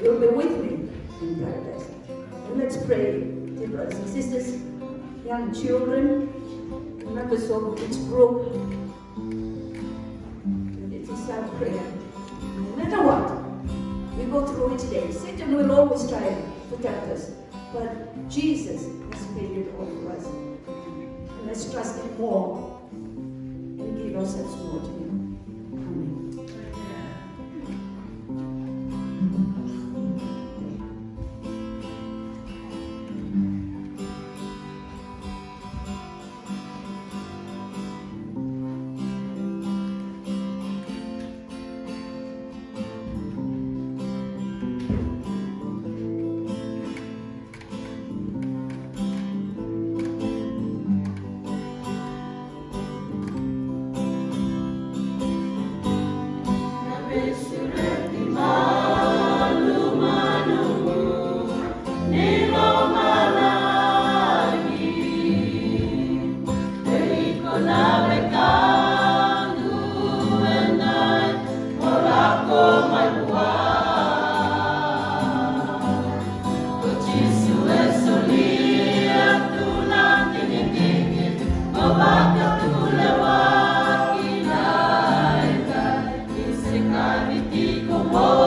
You'll be with me in paradise. And let's pray, dear brothers and sisters, young children, members of each group. It is our prayer. No matter what we go through each day, Satan will always try to tempt us. But Jesus has paid it all for us. And let's trust Him more and give ourselves more to Him. Amen. Como